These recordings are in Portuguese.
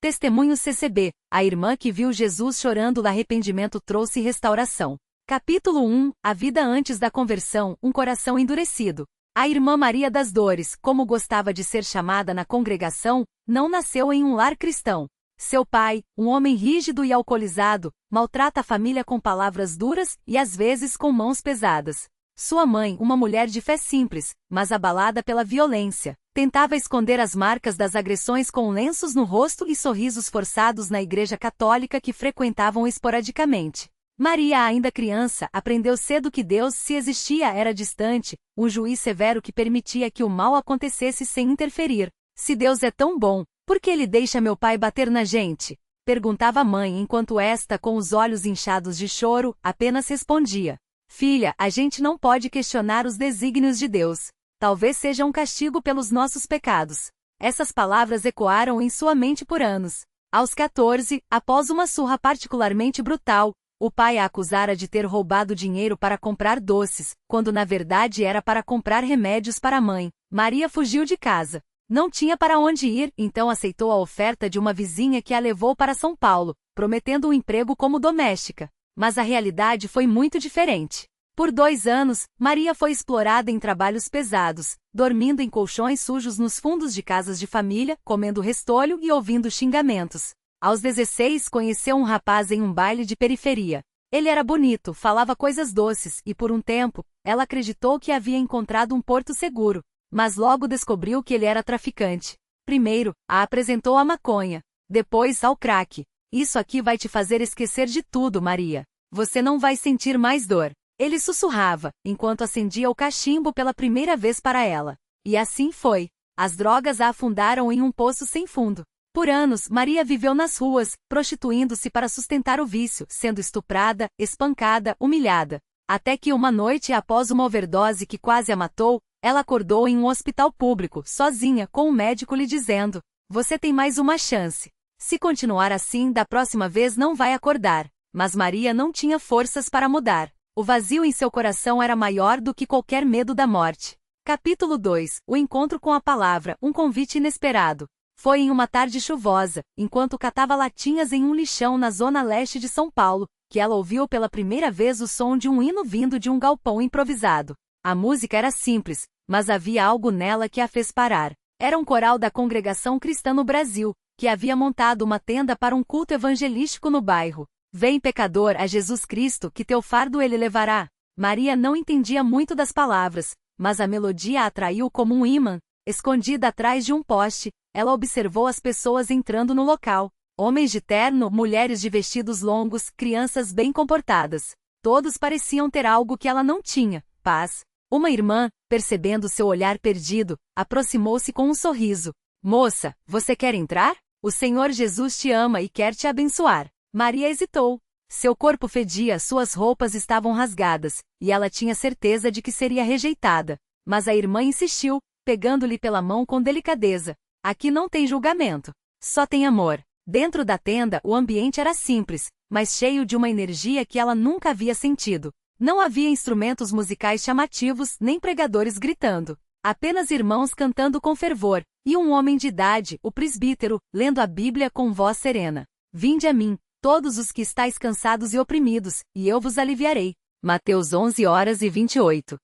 Testemunho CCB. A irmã que viu Jesus chorando do arrependimento trouxe restauração. Capítulo 1. A vida antes da conversão, um coração endurecido. A irmã Maria das Dores, como gostava de ser chamada na congregação, não nasceu em um lar cristão. Seu pai, um homem rígido e alcoolizado, maltrata a família com palavras duras e às vezes com mãos pesadas. Sua mãe, uma mulher de fé simples, mas abalada pela violência, tentava esconder as marcas das agressões com lenços no rosto e sorrisos forçados na igreja católica que frequentavam esporadicamente. Maria, ainda criança, aprendeu cedo que Deus, se existia, era distante, um juiz severo que permitia que o mal acontecesse sem interferir. Se Deus é tão bom, por que ele deixa meu pai bater na gente? Perguntava a mãe enquanto esta, com os olhos inchados de choro, apenas respondia: Filha, a gente não pode questionar os desígnios de Deus. Talvez seja um castigo pelos nossos pecados. Essas palavras ecoaram em sua mente por anos. Aos 14, após uma surra particularmente brutal, o pai a acusara de ter roubado dinheiro para comprar doces, quando na verdade era para comprar remédios para a mãe. Maria fugiu de casa. Não tinha para onde ir, então aceitou a oferta de uma vizinha que a levou para São Paulo, prometendo um emprego como doméstica. Mas a realidade foi muito diferente. Por 2 anos, Maria foi explorada em trabalhos pesados, dormindo em colchões sujos nos fundos de casas de família, comendo restolho e ouvindo xingamentos. Aos 16, conheceu um rapaz em um baile de periferia. Ele era bonito, falava coisas doces e, por um tempo, ela acreditou que havia encontrado um porto seguro. Mas logo descobriu que ele era traficante. Primeiro, a apresentou à maconha. Depois, ao crack. Isso aqui vai te fazer esquecer de tudo, Maria. Você não vai sentir mais dor. Ele sussurrava, enquanto acendia o cachimbo pela primeira vez para ela. E assim foi. As drogas a afundaram em um poço sem fundo. Por anos, Maria viveu nas ruas, prostituindo-se para sustentar o vício, sendo estuprada, espancada, humilhada. Até que uma noite, após uma overdose que quase a matou, ela acordou em um hospital público, sozinha, com um médico lhe dizendo: Você tem mais uma chance. Se continuar assim, da próxima vez não vai acordar. Mas Maria não tinha forças para mudar. O vazio em seu coração era maior do que qualquer medo da morte. Capítulo 2. O encontro com a palavra, um convite inesperado. Foi em uma tarde chuvosa, enquanto catava latinhas em um lixão na zona leste de São Paulo, que ela ouviu pela primeira vez o som de um hino vindo de um galpão improvisado. A música era simples, mas havia algo nela que a fez parar. Era um coral da Congregação Cristã no Brasil, que havia montado uma tenda para um culto evangelístico no bairro. Vem, pecador, a Jesus Cristo, que teu fardo ele levará. Maria não entendia muito das palavras, mas a melodia a atraiu como um ímã. Escondida atrás de um poste, ela observou as pessoas entrando no local. Homens de terno, mulheres de vestidos longos, crianças bem comportadas. Todos pareciam ter algo que ela não tinha: paz. Uma irmã, percebendo seu olhar perdido, aproximou-se com um sorriso. Moça, você quer entrar? O Senhor Jesus te ama e quer te abençoar. Maria hesitou. Seu corpo fedia, suas roupas estavam rasgadas, e ela tinha certeza de que seria rejeitada. Mas a irmã insistiu, pegando-lhe pela mão com delicadeza. Aqui não tem julgamento. Só tem amor. Dentro da tenda, o ambiente era simples, mas cheio de uma energia que ela nunca havia sentido. Não havia instrumentos musicais chamativos, nem pregadores gritando. Apenas irmãos cantando com fervor, e um homem de idade, o presbítero, lendo a Bíblia com voz serena. Vinde a mim, todos os que estáis cansados e oprimidos, e eu vos aliviarei. Mateus 11h28.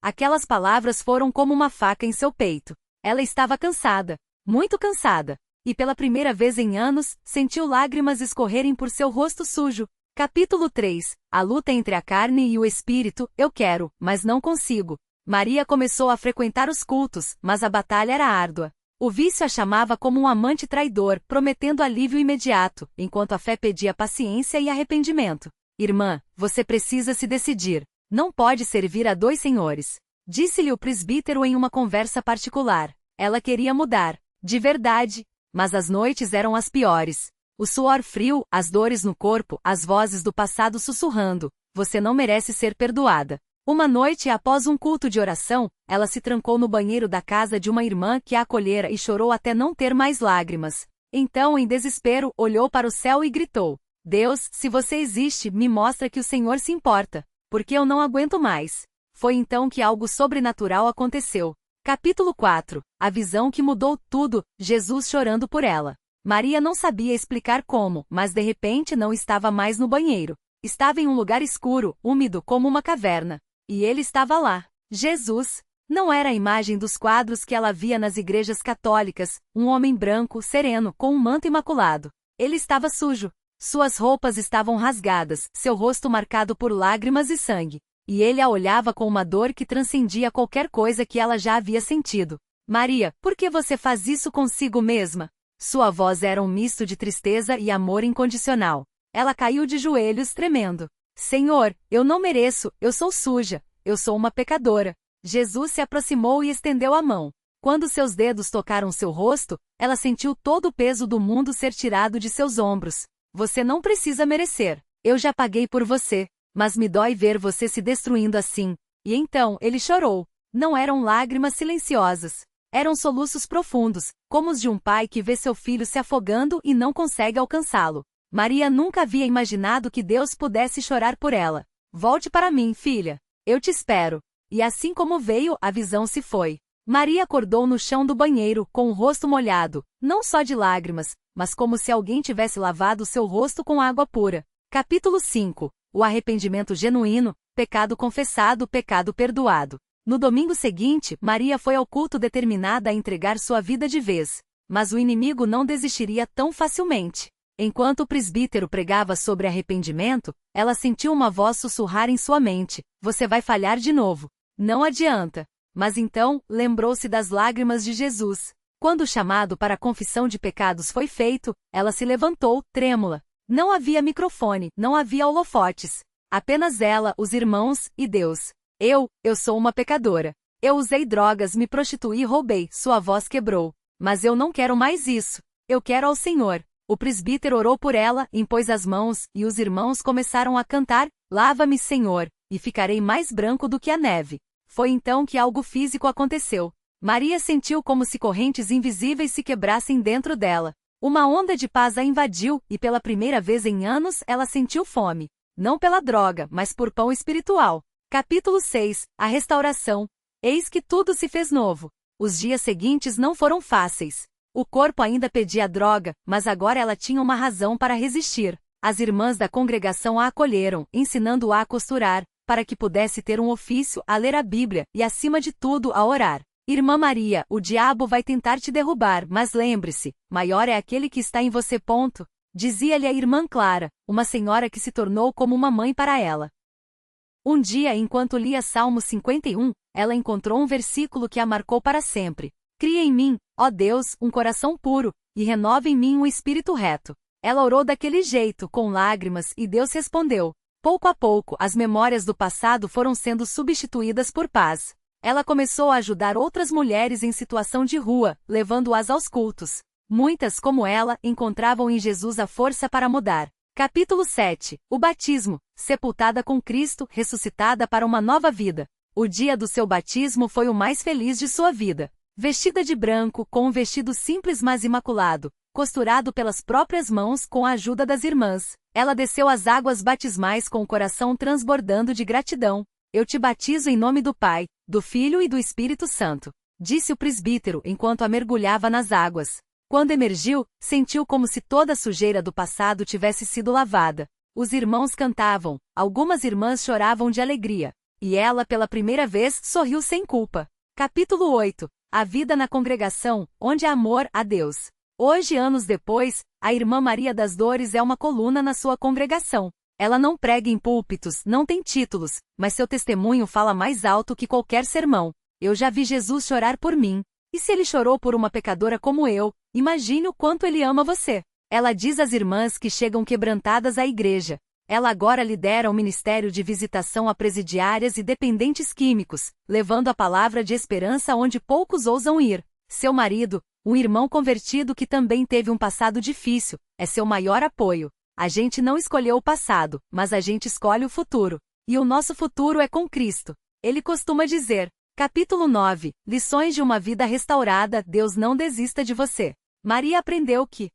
Aquelas palavras foram como uma faca em seu peito. Ela estava cansada, muito cansada, e pela primeira vez em anos, sentiu lágrimas escorrerem por seu rosto sujo. Capítulo 3. A luta entre a carne e o espírito. Eu quero, mas não consigo. Maria começou a frequentar os cultos, mas a batalha era árdua. O vício a chamava como um amante traidor, prometendo alívio imediato, enquanto a fé pedia paciência e arrependimento. Irmã, você precisa se decidir. Não pode servir a 2 senhores. Disse-lhe o presbítero em uma conversa particular. Ela queria mudar, de verdade, mas as noites eram as piores. O suor frio, as dores no corpo, as vozes do passado sussurrando: você não merece ser perdoada. Uma noite, após um culto de oração, ela se trancou no banheiro da casa de uma irmã que a acolhera e chorou até não ter mais lágrimas. Então, em desespero, olhou para o céu e gritou: Deus, se você existe, me mostra que o Senhor se importa, porque eu não aguento mais. Foi então que algo sobrenatural aconteceu. Capítulo 4. A visão que mudou tudo, Jesus chorando por ela. Maria não sabia explicar como, mas de repente não estava mais no banheiro. Estava em um lugar escuro, úmido como uma caverna. E ele estava lá. Jesus. Não era a imagem dos quadros que ela via nas igrejas católicas, um homem branco, sereno, com um manto imaculado. Ele estava sujo. Suas roupas estavam rasgadas, seu rosto marcado por lágrimas e sangue. E ele a olhava com uma dor que transcendia qualquer coisa que ela já havia sentido. Maria, por que você faz isso consigo mesma? Sua voz era um misto de tristeza e amor incondicional. Ela caiu de joelhos, tremendo. Senhor, eu não mereço, eu sou suja, eu sou uma pecadora. Jesus se aproximou e estendeu a mão. Quando seus dedos tocaram seu rosto, ela sentiu todo o peso do mundo ser tirado de seus ombros. Você não precisa merecer. Eu já paguei por você. Mas me dói ver você se destruindo assim. E então, ele chorou. Não eram lágrimas silenciosas. Eram soluços profundos, como os de um pai que vê seu filho se afogando e não consegue alcançá-lo. Maria nunca havia imaginado que Deus pudesse chorar por ela. Volte para mim, filha. Eu te espero. E assim como veio, a visão se foi. Maria acordou no chão do banheiro, com o rosto molhado, não só de lágrimas, mas como se alguém tivesse lavado seu rosto com água pura. Capítulo 5. O arrependimento genuíno, pecado confessado, pecado perdoado. No domingo seguinte, Maria foi ao culto determinada a entregar sua vida de vez. Mas o inimigo não desistiria tão facilmente. Enquanto o presbítero pregava sobre arrependimento, ela sentiu uma voz sussurrar em sua mente: você vai falhar de novo. Não adianta. Mas então, lembrou-se das lágrimas de Jesus. Quando o chamado para a confissão de pecados foi feito, ela se levantou, trêmula. Não havia microfone, não havia holofotes. Apenas ela, os irmãos, e Deus. Eu sou uma pecadora. Eu usei drogas, me prostituí e roubei. Sua voz quebrou. Mas eu não quero mais isso. Eu quero ao Senhor. O presbítero orou por ela, impôs as mãos, e os irmãos começaram a cantar: lava-me, Senhor, e ficarei mais branco do que a neve. Foi então que algo físico aconteceu. Maria sentiu como se correntes invisíveis se quebrassem dentro dela. Uma onda de paz a invadiu, e pela primeira vez em anos ela sentiu fome. Não pela droga, mas por pão espiritual. Capítulo 6. A restauração. Eis que tudo se fez novo. Os dias seguintes não foram fáceis. O corpo ainda pedia droga, mas agora ela tinha uma razão para resistir. As irmãs da congregação a acolheram, ensinando-a a costurar, para que pudesse ter um ofício, a ler a Bíblia e, acima de tudo, a orar. Irmã Maria, o diabo vai tentar te derrubar, mas lembre-se, maior é aquele que está em você. Dizia-lhe a irmã Clara, uma senhora que se tornou como uma mãe para ela. Um dia, enquanto lia Salmo 51, ela encontrou um versículo que a marcou para sempre. Cria em mim, ó Deus, um coração puro, e renova em mim um espírito reto. Ela orou daquele jeito, com lágrimas, e Deus respondeu. Pouco a pouco, as memórias do passado foram sendo substituídas por paz. Ela começou a ajudar outras mulheres em situação de rua, levando-as aos cultos. Muitas, como ela, encontravam em Jesus a força para mudar. Capítulo 7. O batismo. Sepultada com Cristo, ressuscitada para uma nova vida. O dia do seu batismo foi o mais feliz de sua vida. Vestida de branco, com um vestido simples mas imaculado, costurado pelas próprias mãos com a ajuda das irmãs, ela desceu as águas batismais com o coração transbordando de gratidão. Eu te batizo em nome do Pai, do Filho e do Espírito Santo, disse o presbítero enquanto a mergulhava nas águas. Quando emergiu, sentiu como se toda a sujeira do passado tivesse sido lavada. Os irmãos cantavam, algumas irmãs choravam de alegria. E ela, pela primeira vez, sorriu sem culpa. Capítulo 8. A vida na congregação, onde há amor a Deus. Hoje, anos depois, a irmã Maria das Dores é uma coluna na sua congregação. Ela não prega em púlpitos, não tem títulos, mas seu testemunho fala mais alto que qualquer sermão. Eu já vi Jesus chorar por mim. E se ele chorou por uma pecadora como eu, imagine o quanto ele ama você. Ela diz às irmãs que chegam quebrantadas à igreja. Ela agora lidera o ministério de visitação a presidiárias e dependentes químicos, levando a palavra de esperança onde poucos ousam ir. Seu marido, um irmão convertido que também teve um passado difícil, é seu maior apoio. A gente não escolheu o passado, mas a gente escolhe o futuro. E o nosso futuro é com Cristo. Ele costuma dizer. Capítulo 9. Lições de uma vida restaurada. Deus não desista de você. Maria aprendeu que,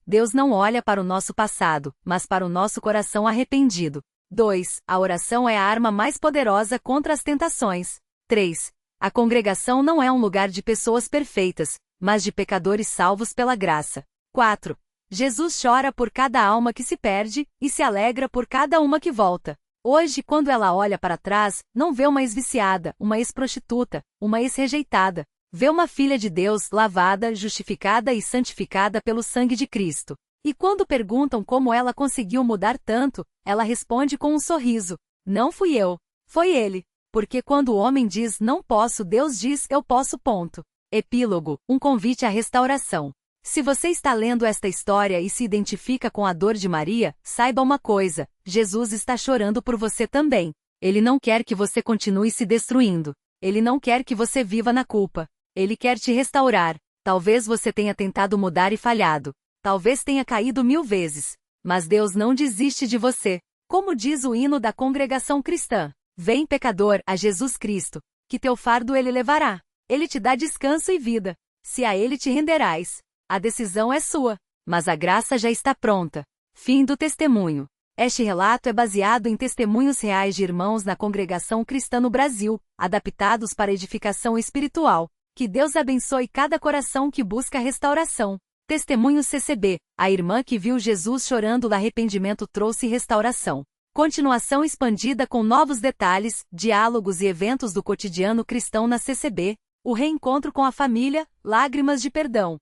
Deus não olha para o nosso passado, mas para o nosso coração arrependido. 2. A oração é a arma mais poderosa contra as tentações. 3. A congregação não é um lugar de pessoas perfeitas, mas de pecadores salvos pela graça. 4. Jesus chora por cada alma que se perde, e se alegra por cada uma que volta. Hoje, quando ela olha para trás, não vê uma ex-viciada, uma ex-prostituta, uma ex-rejeitada. Vê uma filha de Deus lavada, justificada e santificada pelo sangue de Cristo. E quando perguntam como ela conseguiu mudar tanto, ela responde com um sorriso: não fui eu, foi ele. Porque quando o homem diz não posso, Deus diz eu posso. Ponto. Epílogo, um convite à restauração. Se você está lendo esta história e se identifica com a dor de Maria, saiba uma coisa: Jesus está chorando por você também. Ele não quer que você continue se destruindo. Ele não quer que você viva na culpa. Ele quer te restaurar. Talvez você tenha tentado mudar e falhado. Talvez tenha caído 1000 vezes. Mas Deus não desiste de você. Como diz o hino da congregação cristã: vem, pecador, a Jesus Cristo, que teu fardo ele levará. Ele te dá descanso e vida. Se a ele te renderás. A decisão é sua. Mas a graça já está pronta. Fim do testemunho. Este relato é baseado em testemunhos reais de irmãos na congregação cristã no Brasil, adaptados para edificação espiritual. Que Deus abençoe cada coração que busca restauração. Testemunho CCB, a irmã que viu Jesus chorando do arrependimento trouxe restauração. Continuação expandida com novos detalhes, diálogos e eventos do cotidiano cristão na CCB, o reencontro com a família, lágrimas de perdão.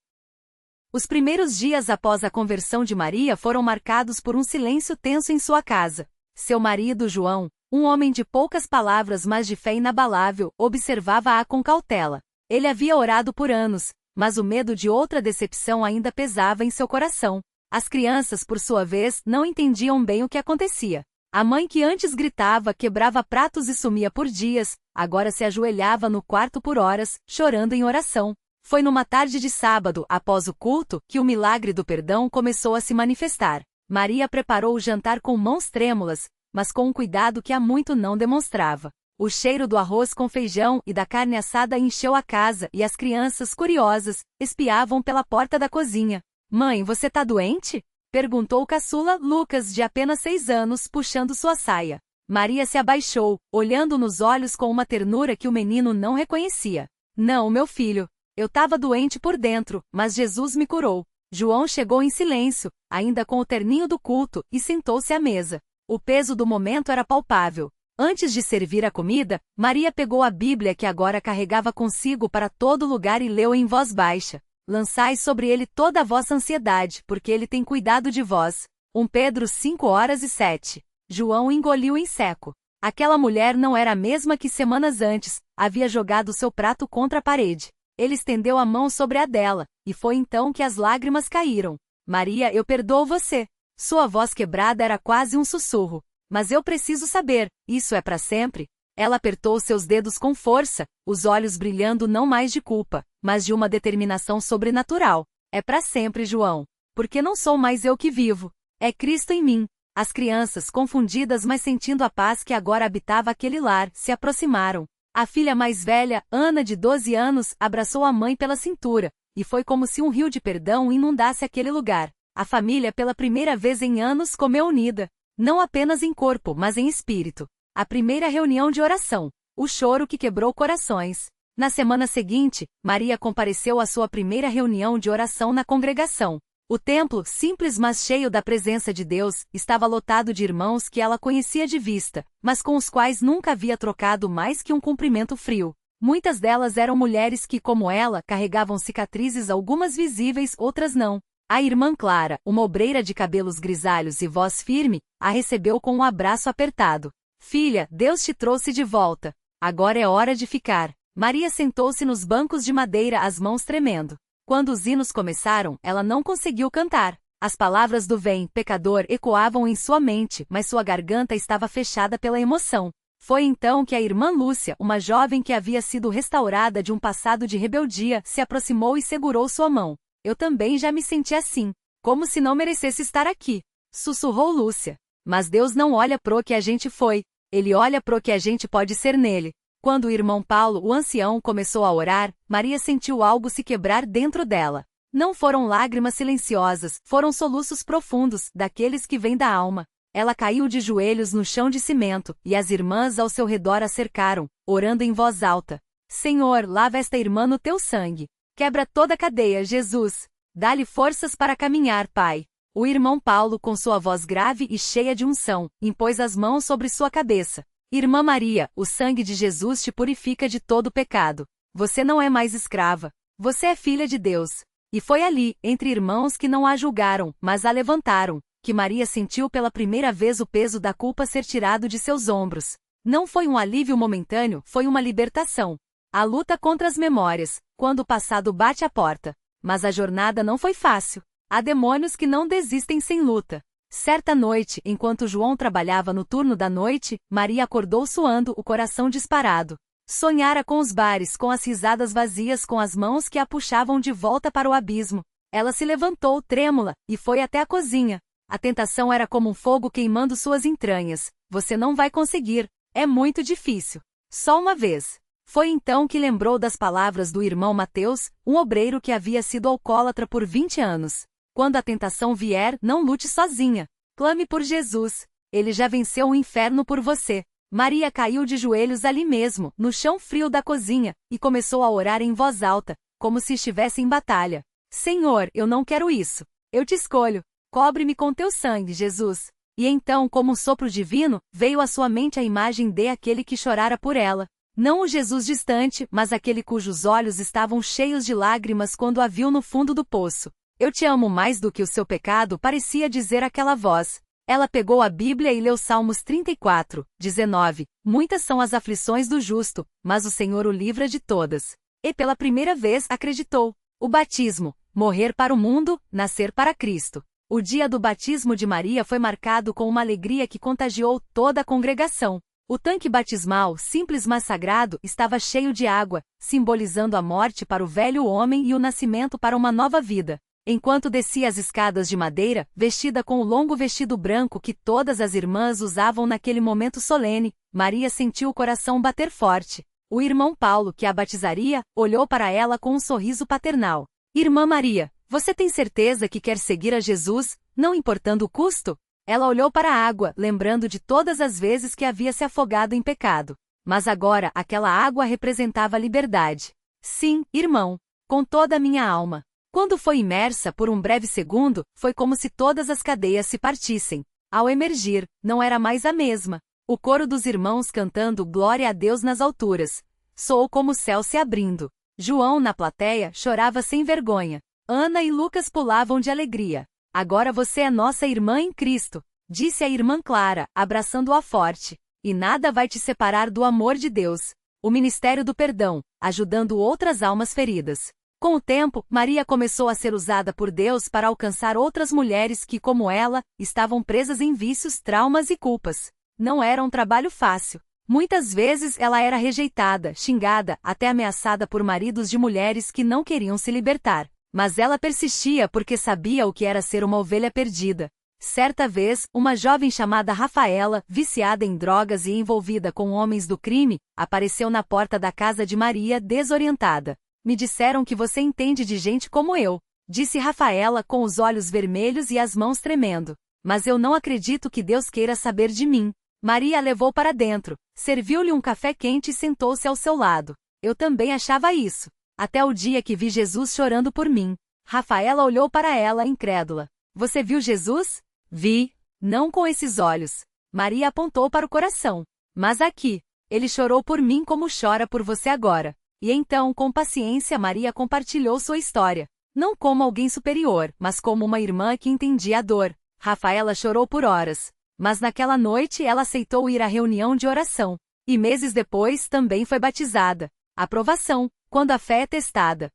Os primeiros dias após a conversão de Maria foram marcados por um silêncio tenso em sua casa. Seu marido, João, um homem de poucas palavras mas de fé inabalável, observava-a com cautela. Ele havia orado por anos, mas o medo de outra decepção ainda pesava em seu coração. As crianças, por sua vez, não entendiam bem o que acontecia. A mãe que antes gritava, quebrava pratos e sumia por dias, agora se ajoelhava no quarto por horas, chorando em oração. Foi numa tarde de sábado, após o culto, que o milagre do perdão começou a se manifestar. Maria preparou o jantar com mãos trêmulas, mas com um cuidado que há muito não demonstrava. O cheiro do arroz com feijão e da carne assada encheu a casa e as crianças, curiosas, espiavam pela porta da cozinha. Mãe, você tá doente? Perguntou o caçula, Lucas, de apenas 6 anos, puxando sua saia. Maria se abaixou, olhando nos olhos com uma ternura que o menino não reconhecia. Não, meu filho. Eu tava doente por dentro, mas Jesus me curou. João chegou em silêncio, ainda com o terninho do culto, e sentou-se à mesa. O peso do momento era palpável. Antes de servir a comida, Maria pegou a Bíblia que agora carregava consigo para todo lugar e leu em voz baixa. Lançai sobre ele toda a vossa ansiedade, porque ele tem cuidado de vós. 1 Pedro 5:7. João engoliu em seco. Aquela mulher não era a mesma que semanas antes, havia jogado seu prato contra a parede. Ele estendeu a mão sobre a dela, e foi então que as lágrimas caíram. Maria, eu perdoo você. Sua voz quebrada era quase um sussurro. Mas eu preciso saber, isso é para sempre? Ela apertou seus dedos com força, os olhos brilhando não mais de culpa, mas de uma determinação sobrenatural. É para sempre, João. Porque não sou mais eu que vivo. É Cristo em mim. As crianças, confundidas mas sentindo a paz que agora habitava aquele lar, se aproximaram. A filha mais velha, Ana, de 12 anos, abraçou a mãe pela cintura, e foi como se um rio de perdão inundasse aquele lugar. A família, pela primeira vez em anos, comeu unida. Não apenas em corpo, mas em espírito. A primeira reunião de oração. O choro que quebrou corações. Na semana seguinte, Maria compareceu à sua primeira reunião de oração na congregação. O templo, simples mas cheio da presença de Deus, estava lotado de irmãos que ela conhecia de vista, mas com os quais nunca havia trocado mais que um cumprimento frio. Muitas delas eram mulheres que, como ela, carregavam cicatrizes, algumas visíveis, outras não. A irmã Clara, uma obreira de cabelos grisalhos e voz firme, a recebeu com um abraço apertado. Filha, Deus te trouxe de volta. Agora é hora de ficar. Maria sentou-se nos bancos de madeira, as mãos tremendo. Quando os hinos começaram, ela não conseguiu cantar. As palavras do vem, pecador, ecoavam em sua mente, mas sua garganta estava fechada pela emoção. Foi então que a irmã Lúcia, uma jovem que havia sido restaurada de um passado de rebeldia, se aproximou e segurou sua mão. Eu também já me senti assim, como se não merecesse estar aqui, sussurrou Lúcia. Mas Deus não olha pro que a gente foi, Ele olha pro que a gente pode ser nele. Quando o irmão Paulo, o ancião, começou a orar, Maria sentiu algo se quebrar dentro dela. Não foram lágrimas silenciosas, foram soluços profundos, daqueles que vêm da alma. Ela caiu de joelhos no chão de cimento, e as irmãs ao seu redor a cercaram, orando em voz alta. Senhor, lava esta irmã no teu sangue. Quebra toda a cadeia, Jesus. Dá-lhe forças para caminhar, Pai. O irmão Paulo, com sua voz grave e cheia de unção, impôs as mãos sobre sua cabeça. Irmã Maria, o sangue de Jesus te purifica de todo pecado. Você não é mais escrava. Você é filha de Deus. E foi ali, entre irmãos que não a julgaram, mas a levantaram, que Maria sentiu pela primeira vez o peso da culpa ser tirado de seus ombros. Não foi um alívio momentâneo, foi uma libertação. A luta contra as memórias, quando o passado bate à porta. Mas a jornada não foi fácil. Há demônios que não desistem sem luta. Certa noite, enquanto João trabalhava no turno da noite, Maria acordou suando, o coração disparado. Sonhara com os bares, com as risadas vazias, com as mãos que a puxavam de volta para o abismo. Ela se levantou, trêmula, e foi até a cozinha. A tentação era como um fogo queimando suas entranhas. Você não vai conseguir. É muito difícil. Só uma vez. Foi então que lembrou das palavras do irmão Mateus, um obreiro que havia sido alcoólatra por 20 anos. Quando a tentação vier, não lute sozinha. Clame por Jesus. Ele já venceu o inferno por você. Maria caiu de joelhos ali mesmo, no chão frio da cozinha, e começou a orar em voz alta, como se estivesse em batalha. Senhor, eu não quero isso. Eu te escolho. Cobre-me com teu sangue, Jesus. E então, como um sopro divino, veio à sua mente a imagem de aquele que chorara por ela. Não o Jesus distante, mas aquele cujos olhos estavam cheios de lágrimas quando a viu no fundo do poço. Eu te amo mais do que o seu pecado, parecia dizer aquela voz. Ela pegou a Bíblia e leu Salmos 34, 19. Muitas são as aflições do justo, mas o Senhor o livra de todas. E pela primeira vez acreditou. O batismo, morrer para o mundo, nascer para Cristo. O dia do batismo de Maria foi marcado com uma alegria que contagiou toda a congregação. O tanque batismal, simples mas sagrado, estava cheio de água, simbolizando a morte para o velho homem e o nascimento para uma nova vida. Enquanto descia as escadas de madeira, vestida com o longo vestido branco que todas as irmãs usavam naquele momento solene, Maria sentiu o coração bater forte. O irmão Paulo, que a batizaria, olhou para ela com um sorriso paternal. Irmã Maria, você tem certeza que quer seguir a Jesus, não importando o custo? Ela olhou para a água, lembrando de todas as vezes que havia se afogado em pecado. Mas agora, aquela água representava liberdade. Sim, irmão, com toda a minha alma. Quando foi imersa por um breve segundo, foi como se todas as cadeias se partissem. Ao emergir, não era mais a mesma. O coro dos irmãos cantando Glória a Deus nas alturas. Soou como o céu se abrindo. João, na plateia, chorava sem vergonha. Ana e Lucas pulavam de alegria. Agora você é nossa irmã em Cristo, disse a irmã Clara, abraçando-a forte. E nada vai te separar do amor de Deus. O ministério do perdão, ajudando outras almas feridas. Com o tempo, Maria começou a ser usada por Deus para alcançar outras mulheres que, como ela, estavam presas em vícios, traumas e culpas. Não era um trabalho fácil. Muitas vezes ela era rejeitada, xingada, até ameaçada por maridos de mulheres que não queriam se libertar. Mas ela persistia porque sabia o que era ser uma ovelha perdida. Certa vez, uma jovem chamada Rafaela, viciada em drogas e envolvida com homens do crime, apareceu na porta da casa de Maria desorientada. Me disseram que você entende de gente como eu, disse Rafaela com os olhos vermelhos e as mãos tremendo. Mas eu não acredito que Deus queira saber de mim. Maria a levou para dentro, serviu-lhe um café quente e sentou-se ao seu lado. Eu também achava isso. Até o dia que vi Jesus chorando por mim. Rafaela olhou para ela, incrédula. Você viu Jesus? Vi. Não com esses olhos. Maria apontou para o coração. Mas aqui. Ele chorou por mim como chora por você agora. E então, com paciência, Maria compartilhou sua história. Não como alguém superior, mas como uma irmã que entendia a dor. Rafaela chorou por horas. Mas naquela noite ela aceitou ir à reunião de oração. E meses depois também foi batizada. Aprovação, quando a fé é testada.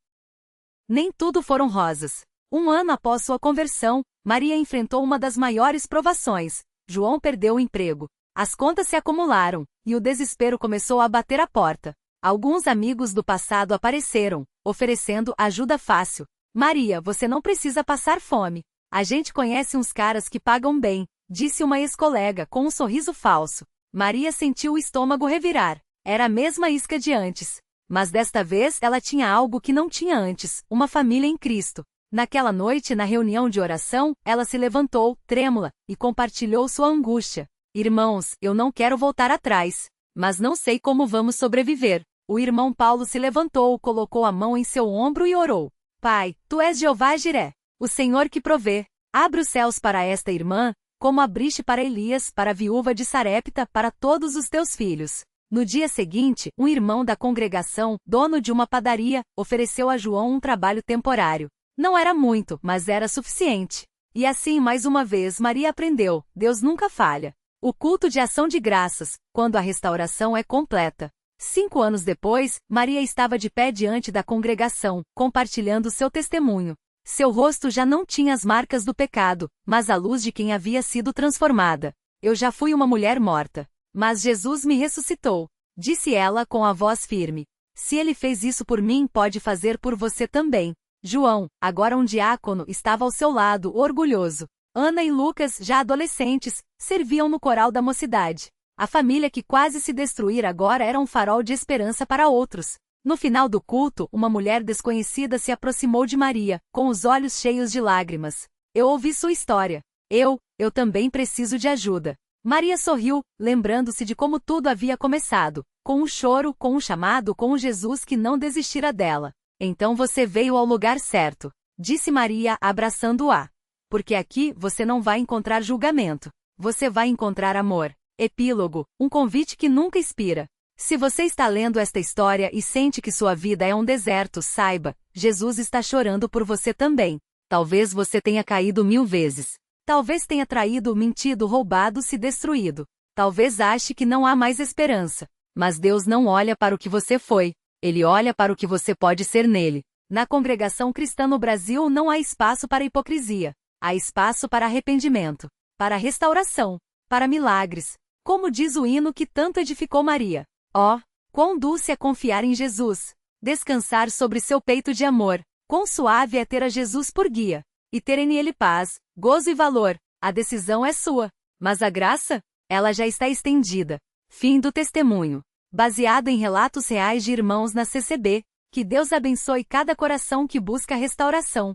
Nem tudo foram rosas. Um ano após sua conversão, Maria enfrentou uma das maiores provações. João perdeu o emprego. As contas se acumularam, e o desespero começou a bater à porta. Alguns amigos do passado apareceram, oferecendo ajuda fácil. Maria, você não precisa passar fome. A gente conhece uns caras que pagam bem, disse uma ex-colega com um sorriso falso. Maria sentiu o estômago revirar. Era a mesma isca de antes. Mas desta vez ela tinha algo que não tinha antes, uma família em Cristo. Naquela noite, na reunião de oração, ela se levantou, trêmula, e compartilhou sua angústia. Irmãos, eu não quero voltar atrás. Mas não sei como vamos sobreviver. O irmão Paulo se levantou, colocou a mão em seu ombro e orou. Pai, Tu és Jeová Jiré, o Senhor que provê. Abre os céus para esta irmã, como abriste para Elias, para a viúva de Sarepta, para todos os teus filhos. No dia seguinte, um irmão da congregação, dono de uma padaria, ofereceu a João um trabalho temporário. Não era muito, mas era suficiente. E assim, mais uma vez, Maria aprendeu: Deus nunca falha. O culto de ação de graças, quando a restauração é completa. 5 anos depois, Maria estava de pé diante da congregação, compartilhando seu testemunho. Seu rosto já não tinha as marcas do pecado, mas a luz de quem havia sido transformada. Eu já fui uma mulher morta, mas Jesus me ressuscitou, disse ela com a voz firme. Se ele fez isso por mim, pode fazer por você também. João, agora um diácono, estava ao seu lado, orgulhoso. Ana e Lucas, já adolescentes, serviam no coral da mocidade. A família que quase se destruíra agora era um farol de esperança para outros. No final do culto, uma mulher desconhecida se aproximou de Maria, com os olhos cheios de lágrimas. Eu ouvi sua história. Eu também preciso de ajuda. Maria sorriu, lembrando-se de como tudo havia começado, com um choro, com um chamado, com um Jesus que não desistira dela. Então você veio ao lugar certo, disse Maria, abraçando-a. Porque aqui você não vai encontrar julgamento. Você vai encontrar amor. Epílogo, um convite que nunca expira. Se você está lendo esta história e sente que sua vida é um deserto, saiba, Jesus está chorando por você também. Talvez você tenha caído 1000 vezes. Talvez tenha traído, mentido, roubado, se destruído. Talvez ache que não há mais esperança. Mas Deus não olha para o que você foi. Ele olha para o que você pode ser nele. Na congregação cristã no Brasil não há espaço para hipocrisia. Há espaço para arrependimento, para restauração, para milagres. Como diz o hino que tanto edificou Maria. Oh, quão dulce é confiar em Jesus. Descansar sobre seu peito de amor. Quão suave é ter a Jesus por guia. E ter nele paz, gozo e valor. A decisão é sua. Mas a graça? Ela já está estendida. Fim do testemunho. Baseado em relatos reais de irmãos na CCB. Que Deus abençoe cada coração que busca restauração.